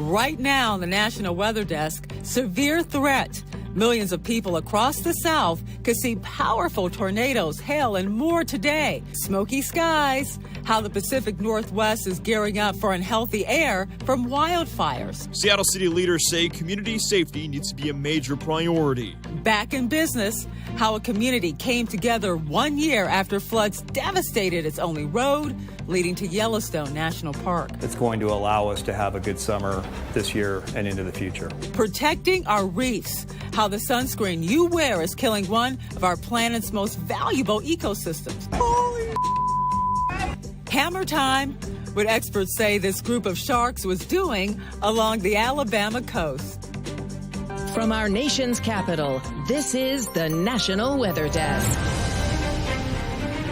Right now, the National Weather Desk, severe threat. Millions of people across the South could see powerful tornadoes, hail, and more today. Smoky skies, how the Pacific Northwest is gearing up for unhealthy air from wildfires. Seattle City leaders say community safety needs to be a major priority. Back in business, how a community came together 1 year after floods devastated its only road leading to Yellowstone National Park. It's going to allow us to have a good summer this year and into the future. Protecting our reefs, how the sunscreen you wear is killing one of our planet's most valuable ecosystems. Holy Hammer time, what experts say this group of sharks was doing along the Alabama coast. From our nation's capital, this is the National Weather Desk.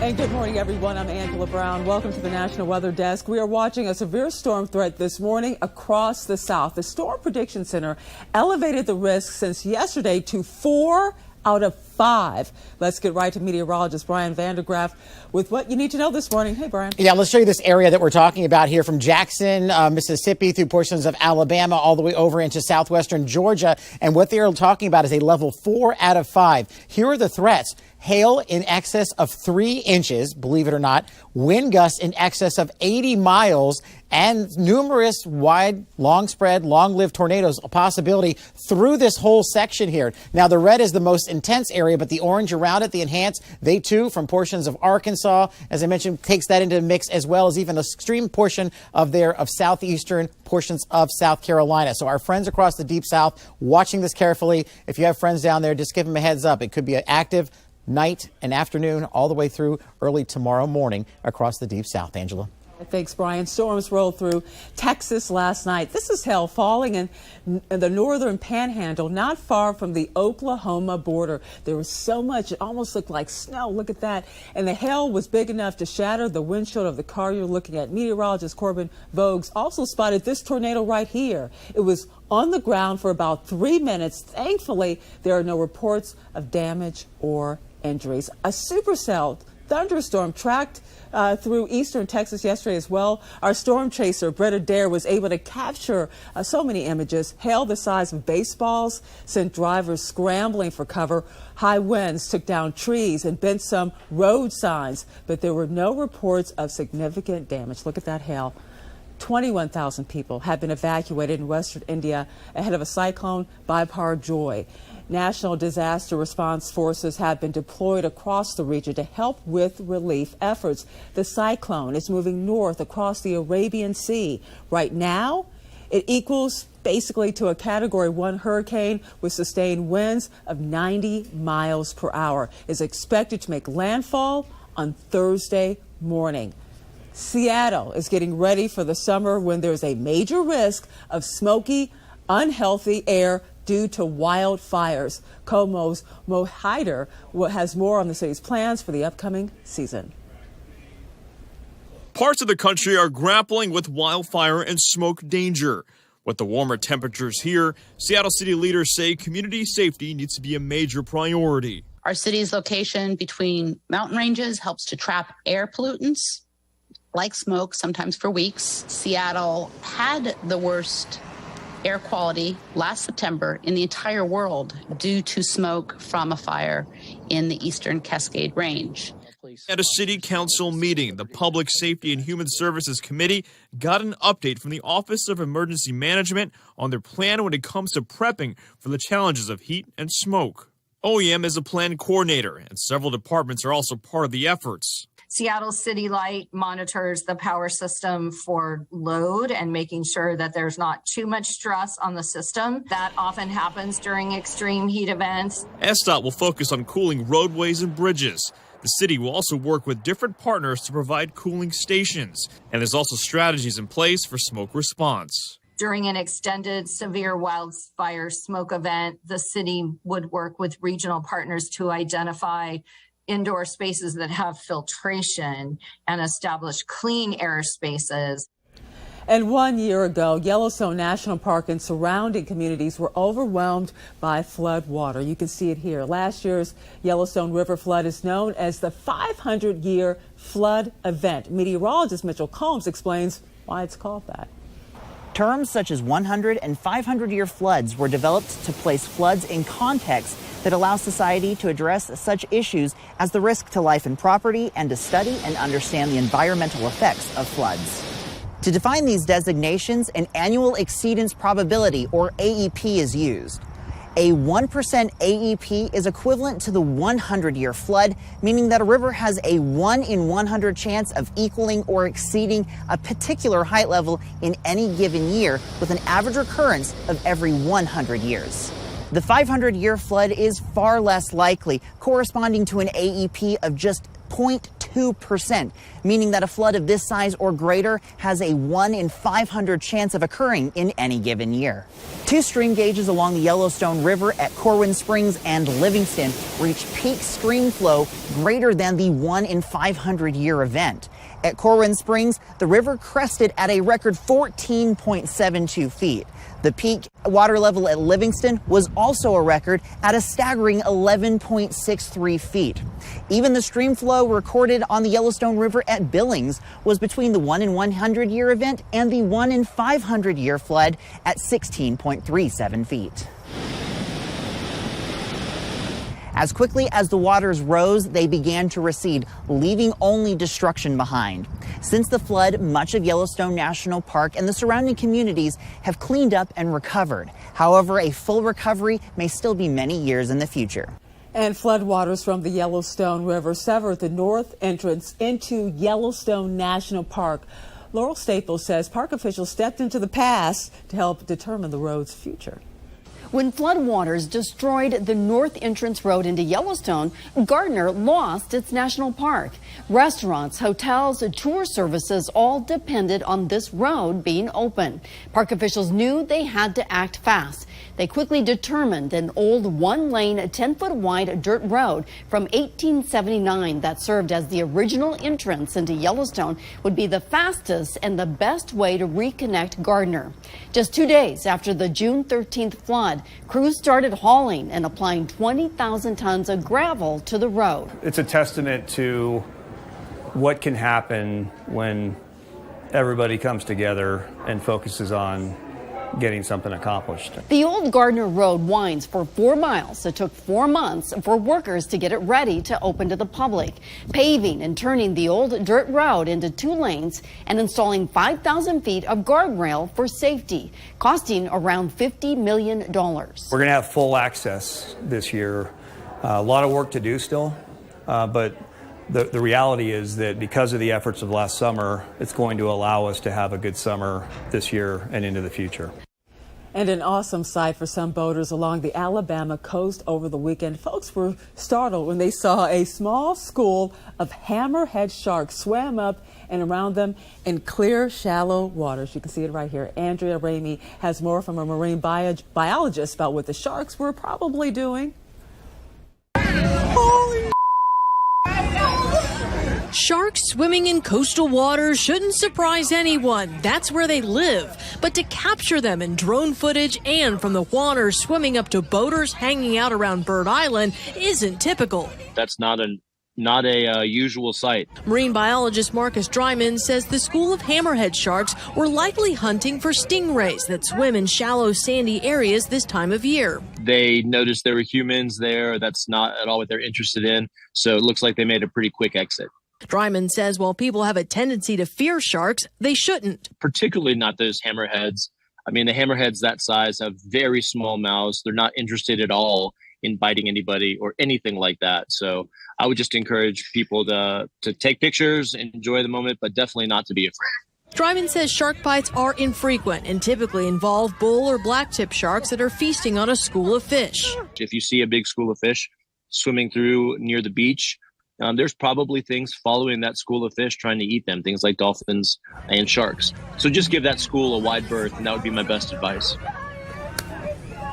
And good morning, everyone. I'm Angela Brown. Welcome to the National Weather Desk. We are watching a severe storm threat this morning across the South. The Storm Prediction Center elevated the risk since yesterday to 4 out of 5. Let's get right to meteorologist Brian Vandergraff with what you need to know this morning. Hey, Brian. Yeah, let's show you this area that we're talking about here from Jackson, Mississippi, through portions of Alabama, all the way over into southwestern Georgia. And what they are talking about is a level 4 out of 5. Here are the threats. Hail in excess of 3 inches, believe it or not, wind gusts in excess of 80 miles, and numerous wide, long-spread, long-lived tornadoes, a possibility through this whole section here. Now, the red is the most intense area, but the orange around it, the enhanced, they too, from portions of Arkansas, as I mentioned, takes that into the mix, as well as even an extreme portion of southeastern portions of South Carolina. So our friends across the Deep South, watching this carefully. If you have friends down there, just give them a heads up. It could be an active night and afternoon all the way through early tomorrow morning across the Deep South. Angela. Thanks, Brian. Storms rolled through Texas last night. This is hail falling in the northern panhandle, not far from the Oklahoma border. There was so much, it almost looked like snow. Look at that. And the hail was big enough to shatter the windshield of the car you're looking at. Meteorologist Corbin Voges also spotted this tornado right here. It was on the ground for about 3 minutes. Thankfully, there are no reports of damage or injuries. A supercell thunderstorm tracked through eastern Texas yesterday as well. Our storm chaser, Brett Adair, was able to capture so many images. Hail the size of baseballs sent drivers scrambling for cover. High winds took down trees and bent some road signs, but there were no reports of significant damage. Look at that hail. 21,000 people have been evacuated in western India ahead of a Cyclone Biparajoy. National disaster response forces have been deployed across the region to help with relief efforts. The cyclone is moving north across the Arabian Sea. Right now, it equals basically to a Category 1 hurricane with sustained winds of 90 miles per hour. It's expected to make landfall on Thursday morning. Seattle is getting ready for the summer when there's a major risk of smoky, unhealthy air due to wildfires. KOMO's Mo Hyder has more on the city's plans for the upcoming season. Parts of the country are grappling with wildfire and smoke danger. With the warmer temperatures here, Seattle City leaders say community safety needs to be a major priority. Our city's location between mountain ranges helps to trap air pollutants like smoke, sometimes for weeks. Seattle had the worst air quality last September in the entire world due to smoke from a fire in the eastern Cascade Range. At a city council meeting, the Public Safety and Human Services Committee got an update from the Office of Emergency Management on their plan when it comes to prepping for the challenges of heat and smoke. OEM is a plan coordinator, and several departments are also part of the efforts. Seattle City Light monitors the power system for load and making sure that there's not too much stress on the system. That often happens during extreme heat events. SDOT will focus on cooling roadways and bridges. The city will also work with different partners to provide cooling stations. And there's also strategies in place for smoke response. During an extended severe wildfire smoke event, the city would work with regional partners to identify indoor spaces that have filtration and establish clean air spaces. And 1 year ago, Yellowstone National Park and surrounding communities were overwhelmed by flood water. You can see it here. Last year's Yellowstone River flood is known as the 500-year flood event. Meteorologist Mitchell Combs explains why it's called that. Terms such as 100 and 500-year floods were developed to place floods in context that allows society to address such issues as the risk to life and property and to study and understand the environmental effects of floods. To define these designations, an annual exceedance probability, or AEP, is used. A 1% AEP is equivalent to the 100-year flood, meaning that a river has a 1 in 100 chance of equaling or exceeding a particular height level in any given year, with an average recurrence of every 100 years. The 500-year flood is far less likely, corresponding to an AEP of just 0.2%, meaning that a flood of this size or greater has a 1 in 500 chance of occurring in any given year. Two stream gauges along the Yellowstone River at Corwin Springs and Livingston reach peak stream flow greater than the 1 in 500-year event. At Corwin Springs, the river crested at a record 14.72 feet. The peak water level at Livingston was also a record at a staggering 11.63 feet. Even the stream flow recorded on the Yellowstone River at Billings was between the 1 in 100-year event and the 1 in 500-year flood at 16.37 feet. As quickly as the waters rose, they began to recede, leaving only destruction behind. Since the flood, much of Yellowstone National Park and the surrounding communities have cleaned up and recovered. However, a full recovery may still be many years in the future. And floodwaters from the Yellowstone River severed the north entrance into Yellowstone National Park. Laurel Staples says park officials stepped into the past to help determine the road's future. When floodwaters destroyed the north entrance road into Yellowstone, Gardner lost its national park. Restaurants, hotels, tour services all depended on this road being open. Park officials knew they had to act fast. They quickly determined an old one-lane, 10-foot wide dirt road from 1879 that served as the original entrance into Yellowstone would be the fastest and the best way to reconnect Gardner. Just 2 days after the June 13th flood, crews started hauling and applying 20,000 tons of gravel to the road. It's a testament to what can happen when everybody comes together and focuses on getting something accomplished. The old Gardner Road winds for 4 miles. It took 4 months for workers to get it ready to open to the public, paving and turning the old dirt road into 2 lanes and installing 5,000 feet of guardrail for safety, costing around $50 million. We're going to have full access this year. A lot of work to do still, but the reality is that because of the efforts of last summer, it's going to allow us to have a good summer this year and into the future. And an awesome sight for some boaters along the Alabama coast over the weekend. Folks were startled when they saw a small school of hammerhead sharks swam up and around them in clear, shallow waters. You can see it right here. Andrea Ramey has more from a marine biologist about what the sharks were probably doing. Sharks swimming in coastal waters shouldn't surprise anyone. That's where they live. But to capture them in drone footage and from the water swimming up to boaters hanging out around Bird Island isn't typical. That's not a usual sight. Marine biologist Marcus Dryman says the school of hammerhead sharks were likely hunting for stingrays that swim in shallow, sandy areas this time of year. They noticed there were humans there. That's not at all what they're interested in. So it looks like they made a pretty quick exit. Dryman says while people have a tendency to fear sharks, they shouldn't. Particularly not those hammerheads. I mean, the hammerheads that size have very small mouths. They're not interested at all in biting anybody or anything like that. So I would just encourage people to take pictures, enjoy the moment, but definitely not to be afraid. Dryman says shark bites are infrequent and typically involve bull or blacktip sharks that are feasting on a school of fish. If you see a big school of fish swimming through near the beach, there's probably things following that school of fish trying to eat them, things like dolphins and sharks. So just give that school a wide berth, and that would be my best advice.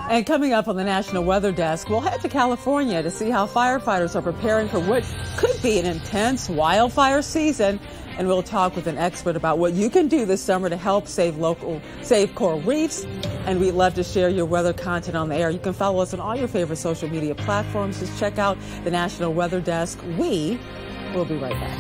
And coming up on the National Weather Desk, we'll head to California to see how firefighters are preparing for what could be an intense wildfire season. And we'll talk with an expert about what you can do this summer to help save coral reefs. And we'd love to share your weather content on the air. You can follow us on all your favorite social media platforms. Just check out the National Weather Desk. We will be right back.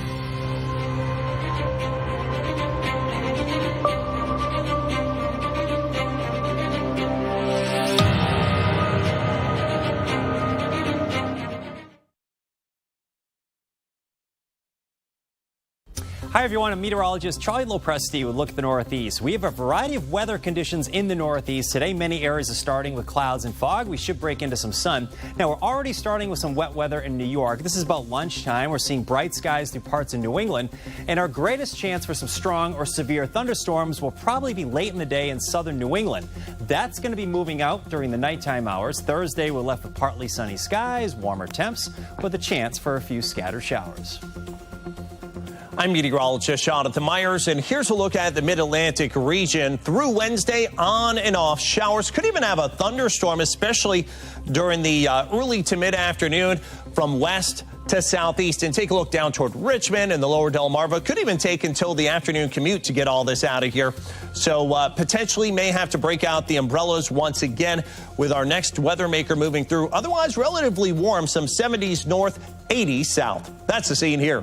Hi, everyone. I'm meteorologist Charlie Lopresti with Look at the Northeast. We have a variety of weather conditions in the Northeast. Today, many areas are starting with clouds and fog. We should break into some sun. Now, we're already starting with some wet weather in New York. This is about lunchtime. We're seeing bright skies through parts of New England. And our greatest chance for some strong or severe thunderstorms will probably be late in the day in southern New England. That's going to be moving out during the nighttime hours. Thursday, we're left with partly sunny skies, warmer temps, with a chance for a few scattered showers. I'm meteorologist Jonathan Myers, and here's a look at the mid-Atlantic region. Through Wednesday, on and off showers. Could even have a thunderstorm, especially during the early to mid-afternoon from west to southeast. And take a look down toward Richmond and the lower Delmarva. Could even take until the afternoon commute to get all this out of here. So potentially may have to break out the umbrellas once again with our next weather maker moving through. Otherwise, relatively warm, some 70s north, 80s south. That's the scene here.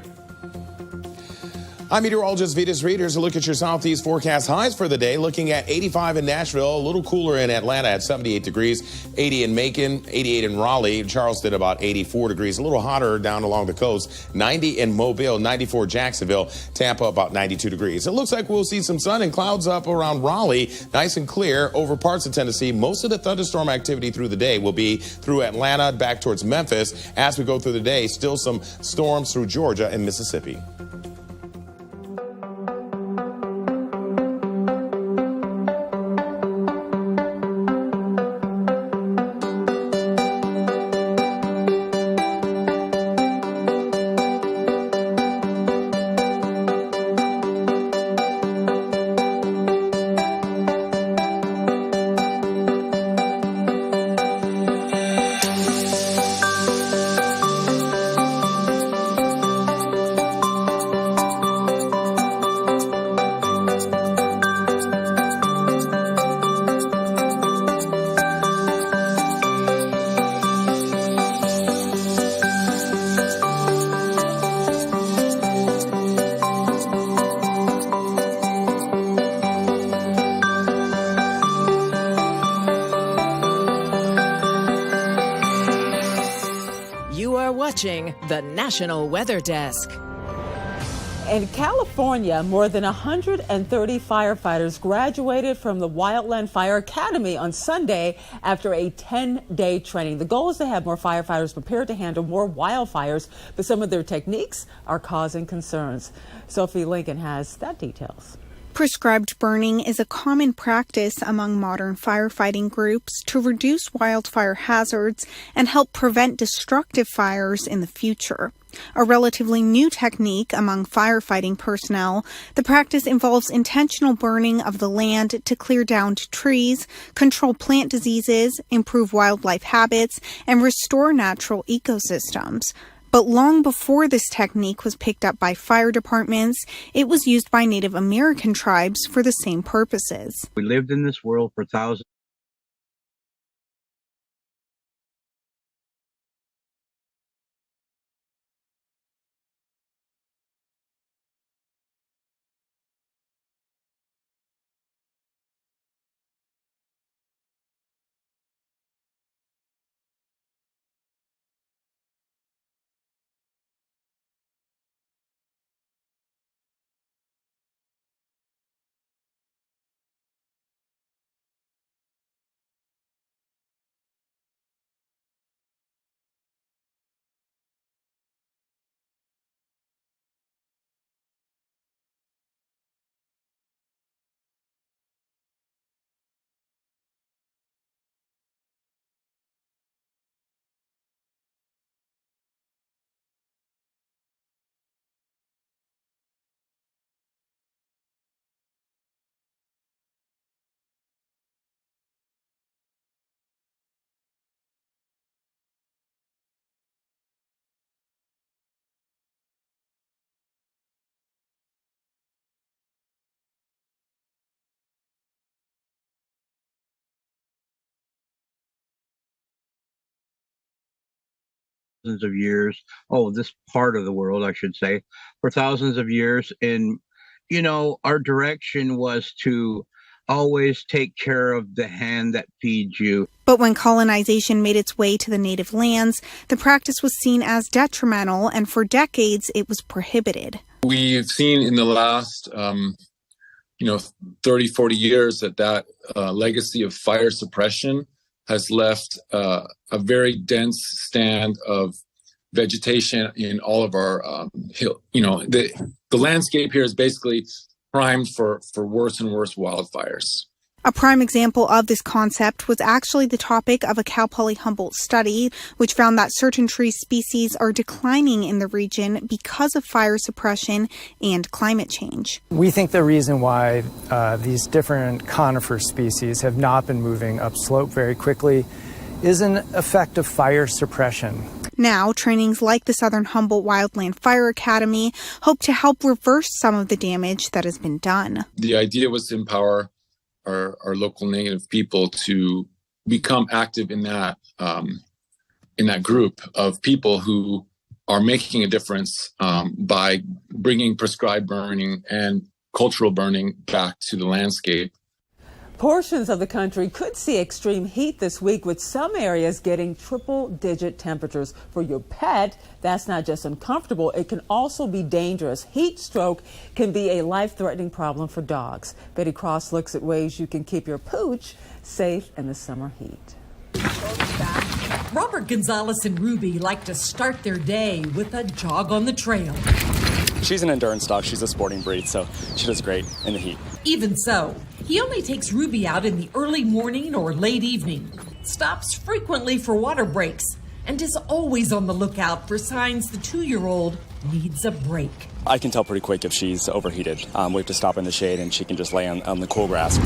I'm meteorologist Vitas Reed. Here's a look at your southeast forecast highs for the day. Looking at 85 in Nashville, a little cooler in Atlanta at 78 degrees, 80 in Macon, 88 in Raleigh, Charleston about 84 degrees, a little hotter down along the coast, 90 in Mobile, 94 Jacksonville, Tampa about 92 degrees. It looks like we'll see some sun and clouds up around Raleigh, nice and clear over parts of Tennessee. Most of the thunderstorm activity through the day will be through Atlanta, back towards Memphis. As we go through the day, still some storms through Georgia and Mississippi. The National Weather Desk. In California, more than 130 firefighters graduated from the Wildland Fire Academy on Sunday after a 10-day training. The goal is to have more firefighters prepared to handle more wildfires, but some of their techniques are causing concerns. Sophie Lincoln has that details. Prescribed burning is a common practice among modern firefighting groups to reduce wildfire hazards and help prevent destructive fires in the future. A relatively new technique among firefighting personnel, the practice involves intentional burning of the land to clear downed trees, control plant diseases, improve wildlife habits, and restore natural ecosystems. But long before this technique was picked up by fire departments, it was used by Native American tribes for the same purposes. We lived in this world for thousands of years. This part of the world, I should say, for thousands of years. And, our direction was to always take care of the hand that feeds you. But when colonization made its way to the native lands, the practice was seen as detrimental, and for decades it was prohibited. We've seen in the last 30, 40 years that legacy of fire suppression has left a very dense stand of vegetation in all of our hill. The landscape here is basically primed for worse and worse wildfires. A prime example of this concept was actually the topic of a Cal Poly Humboldt study, which found that certain tree species are declining in the region because of fire suppression and climate change. We think the reason why these different conifer species have not been moving upslope very quickly is an effect of fire suppression. Now, trainings like the Southern Humboldt Wildland Fire Academy hope to help reverse some of the damage that has been done. The idea was to empower our local Native people to become active in that group of people who are making a difference by bringing prescribed burning and cultural burning back to the landscape. Portions of the country could see extreme heat this week, with some areas getting triple-digit temperatures. For your pet, that's not just uncomfortable, it can also be dangerous. Heat stroke can be a life-threatening problem for dogs. Betty Cross looks at ways you can keep your pooch safe in the summer heat. Robert Gonzalez and Ruby like to start their day with a jog on the trail. She's an endurance dog. She's a sporting breed, so she does great in the heat. Even so, he only takes Ruby out in the early morning or late evening, stops frequently for water breaks, and is always on the lookout for signs the 2-year-old needs a break. I can tell pretty quick if she's overheated. We have to stop in the shade, and she can just lay on the cool grass.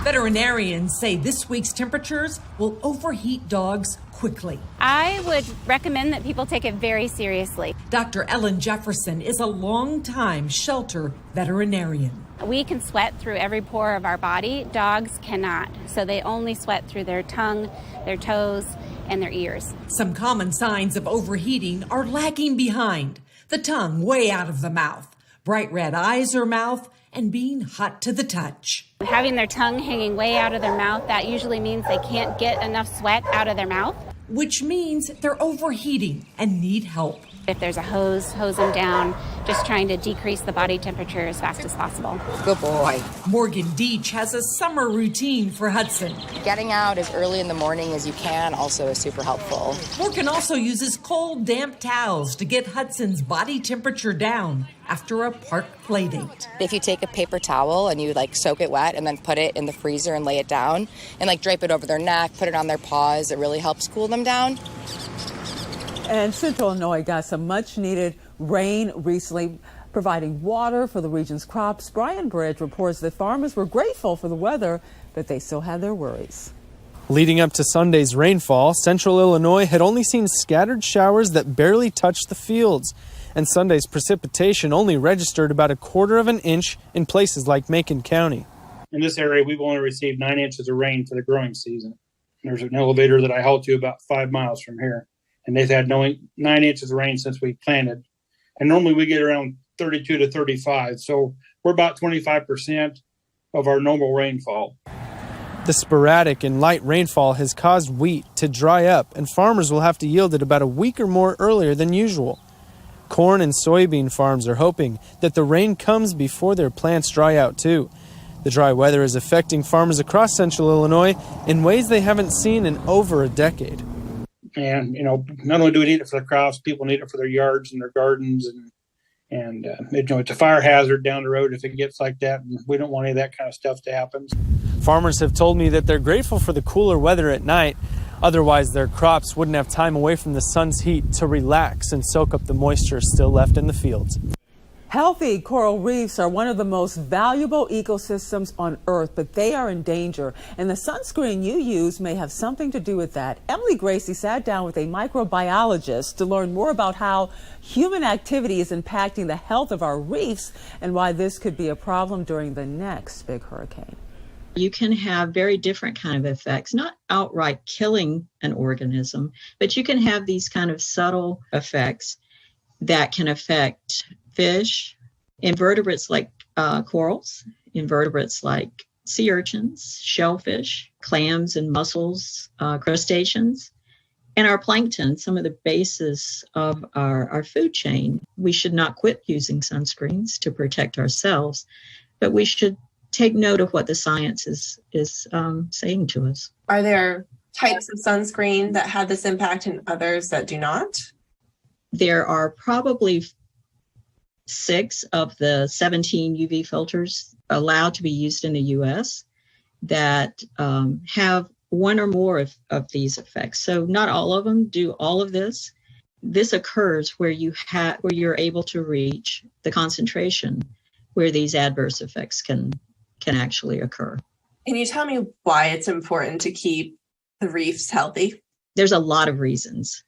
Veterinarians say this week's temperatures will overheat dogs quickly. I would recommend that people take it very seriously. Dr. Ellen Jefferson is a longtime shelter veterinarian. We can sweat through every pore of our body. Dogs cannot. So they only sweat through their tongue, their toes, and their ears. Some common signs of overheating are lagging behind. The tongue way out of the mouth, bright red eyes or mouth, and being hot to the touch. Having their tongue hanging way out of their mouth, that usually means they can't get enough sweat out of their mouth. Which means they're overheating and need help. If there's a hose them down, just trying to decrease the body temperature as fast as possible. Good boy. Morgan Deach has a summer routine for Hudson. Getting out as early in the morning as you can also is super helpful. Morgan also uses cold, damp towels to get Hudson's body temperature down after a park play date. If you take a paper towel and you soak it wet and then put it in the freezer and lay it down and drape it over their neck, put it on their paws, it really helps cool them down. And Central Illinois got some much-needed rain recently, providing water for the region's crops. Brian Bridge reports that farmers were grateful for the weather, but they still had their worries. Leading up to Sunday's rainfall, Central Illinois had only seen scattered showers that barely touched the fields. And Sunday's precipitation only registered about 1/4 of an inch in places like Macon County. In this area, we've only received 9 inches of rain for the growing season. There's an elevator that I hauled to about 5 miles from here, and they've had 9 inches of rain since we planted. And normally we get around 32 to 35, so we're about 25% of our normal rainfall. The sporadic and light rainfall has caused wheat to dry up, and farmers will have to yield it about a week or more earlier than usual. Corn and soybean farms are hoping that the rain comes before their plants dry out too. The dry weather is affecting farmers across Central Illinois in ways they haven't seen in over a decade. And, not only do we need it for the crops, people need it for their yards and their gardens. And it's a fire hazard down the road if it gets like that. And we don't want any of that kind of stuff to happen. Farmers have told me that they're grateful for the cooler weather at night. Otherwise, their crops wouldn't have time away from the sun's heat to relax and soak up the moisture still left in the fields. Healthy coral reefs are one of the most valuable ecosystems on Earth, but they are in danger, and the sunscreen you use may have something to do with that. Emily Gracie sat down with a microbiologist to learn more about how human activity is impacting the health of our reefs and why this could be a problem during the next big hurricane. You can have very different kind of effects, not outright killing an organism, but you can have these kind of subtle effects that can affect fish, invertebrates like corals, invertebrates like sea urchins, shellfish, clams and mussels, crustaceans, And our plankton, some of the basis of our food chain, we should not quit using sunscreens to protect ourselves, but we should take note of what the science is saying to us. Are there types of sunscreen that have this impact and others that do not? There are probably 6 of the 17 UV filters allowed to be used in the U.S. that have one or more of these effects. So not all of them do all of this. This occurs where you're able to reach the concentration where these adverse effects can actually occur. Can you tell me why it's important to keep the reefs healthy? There's a lot of reasons.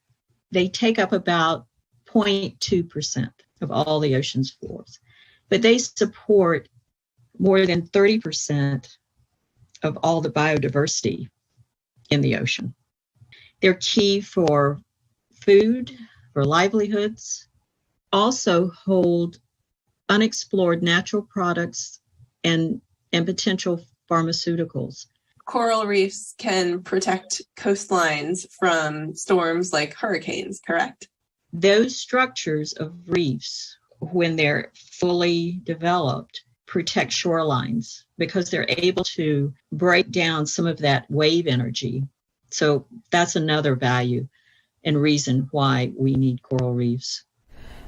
They take up about 0.2% of all the ocean's floors, but they support more than 30% of all the biodiversity in the ocean. They're key for food, for livelihoods, also hold unexplored natural products and potential pharmaceuticals. Coral reefs can protect coastlines from storms like hurricanes, correct? Those structures of reefs, when they're fully developed, protect shorelines because they're able to break down some of that wave energy. So that's another value and reason why we need coral reefs.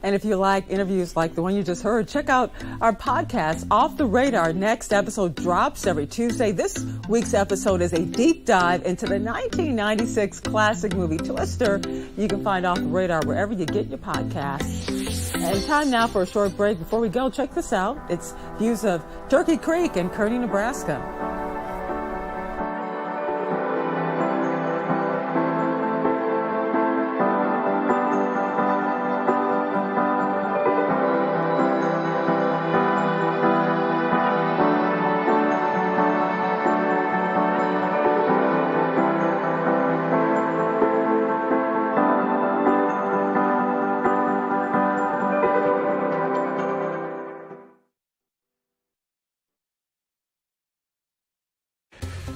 And if you like interviews like the one you just heard, check out our podcast, Off the Radar. Next episode drops every Tuesday. This week's episode is a deep dive into the 1996 classic movie Twister. You can find Off the Radar wherever you get your podcasts. And time now for a short break. Before we go, check this out. It's views of Turkey Creek and Kearney, Nebraska.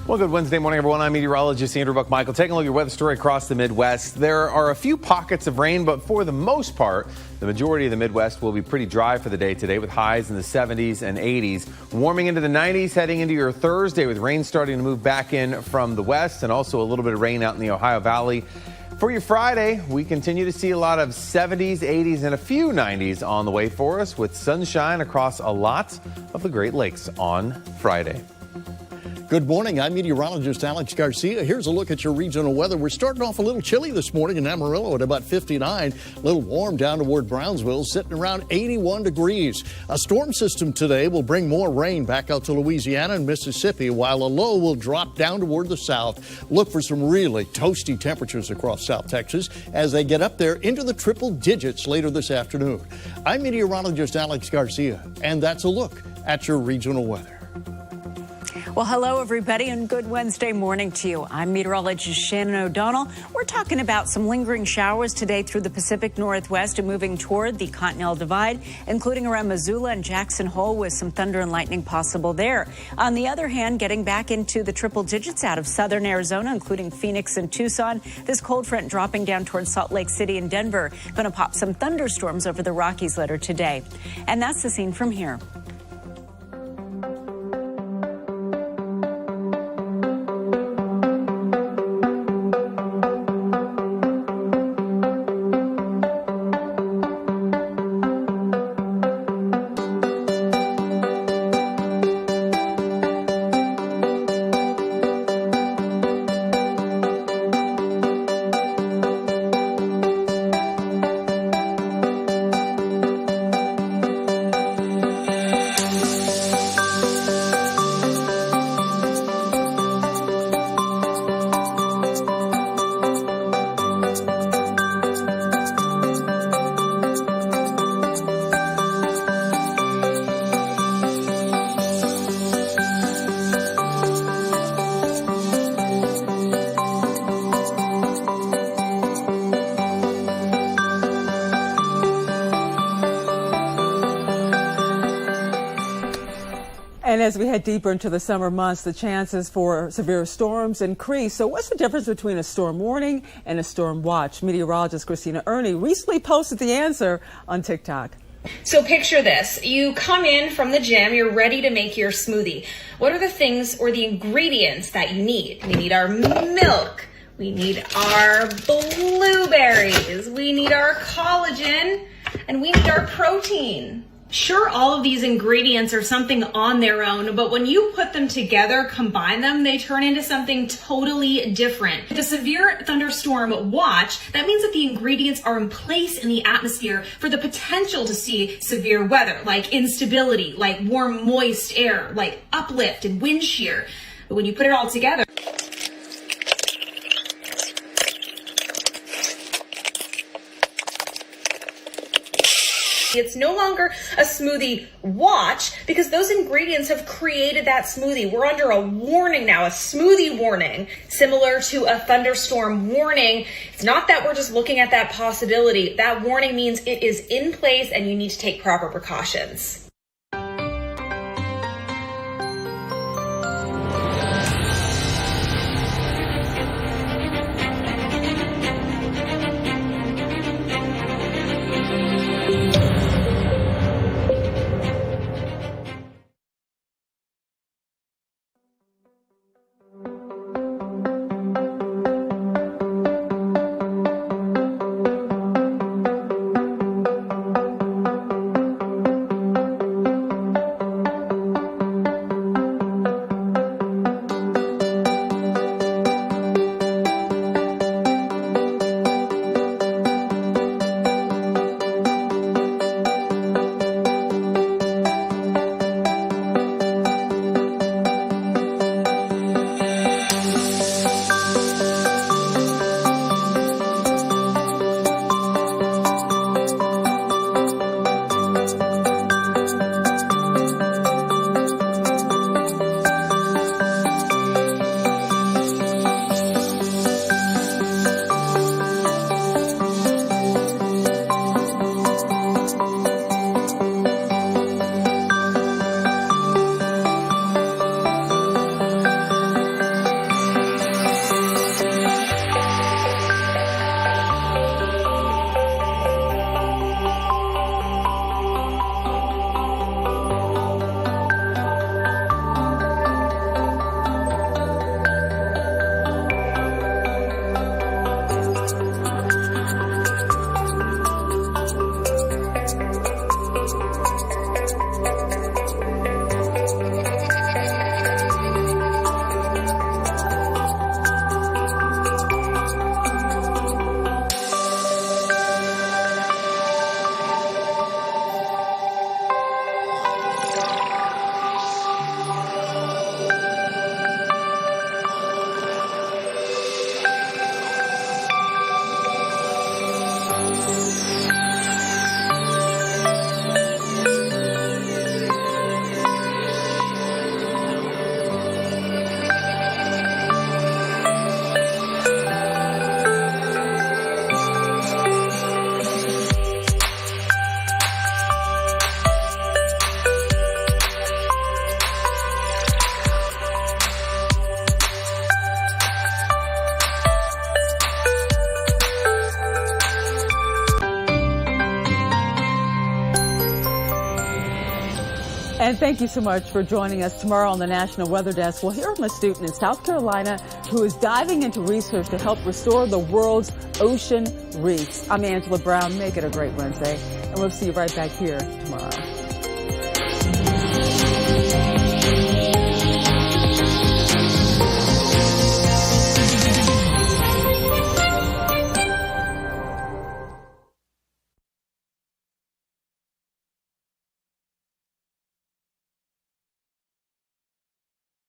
Well, good Wednesday morning, everyone. I'm meteorologist Andrew Buck-Michael. Taking a look at your weather story across the Midwest. There are a few pockets of rain, but for the most part, the majority of the Midwest will be pretty dry for the day today with highs in the 70s and 80s. Warming into the 90s heading into your Thursday with rain starting to move back in from the west and also a little bit of rain out in the Ohio Valley. For your Friday, we continue to see a lot of 70s, 80s, and a few 90s on the way for us with sunshine across a lot of the Great Lakes on Friday. Good morning. I'm meteorologist Alex Garcia. Here's a look at your regional weather. We're starting off a little chilly this morning in Amarillo at about 59. A little warm down toward Brownsville, sitting around 81 degrees. A storm system today will bring more rain back out to Louisiana and Mississippi, while a low will drop down toward the south. Look for some really toasty temperatures across South Texas as they get up there into the triple digits later this afternoon. I'm meteorologist Alex Garcia, and that's a look at your regional weather. Well, hello, everybody, and good Wednesday morning to you. I'm meteorologist Shannon O'Donnell. We're talking about some lingering showers today through the Pacific Northwest and moving toward the Continental Divide, including around Missoula and Jackson Hole with some thunder and lightning possible there. On the other hand, getting back into the triple digits out of southern Arizona, including Phoenix and Tucson. This cold front dropping down toward Salt Lake City and Denver. Going to pop some thunderstorms over the Rockies later today. And that's the scene from here. And as we head deeper into the summer months, the chances for severe storms increase. So what's the difference between a storm warning and a storm watch? Meteorologist Christina Ernie recently posted the answer on TikTok. So picture this. You come in from the gym, you're ready to make your smoothie. What are the things or the ingredients that you need? We need our milk. We need our blueberries. We need our collagen. And we need our protein. Sure, all of these ingredients are something on their own, but when you put them together, combine them, they turn into something totally different. The severe thunderstorm watch, that means that the ingredients are in place in the atmosphere for the potential to see severe weather, like instability, like warm, moist air, like uplift and wind shear. But when you put it all together, it's no longer a smoothie watch because those ingredients have created that smoothie. We're under a warning now, a smoothie warning, similar to a thunderstorm warning. It's not that we're just looking at that possibility. That warning means it is in place and you need to take proper precautions. And thank you so much for joining us tomorrow on the National Weather Desk. We'll hear from a student in South Carolina who is diving into research to help restore the world's ocean reefs. I'm Angela Brown. Make it a great Wednesday, and we'll see you right back here tomorrow.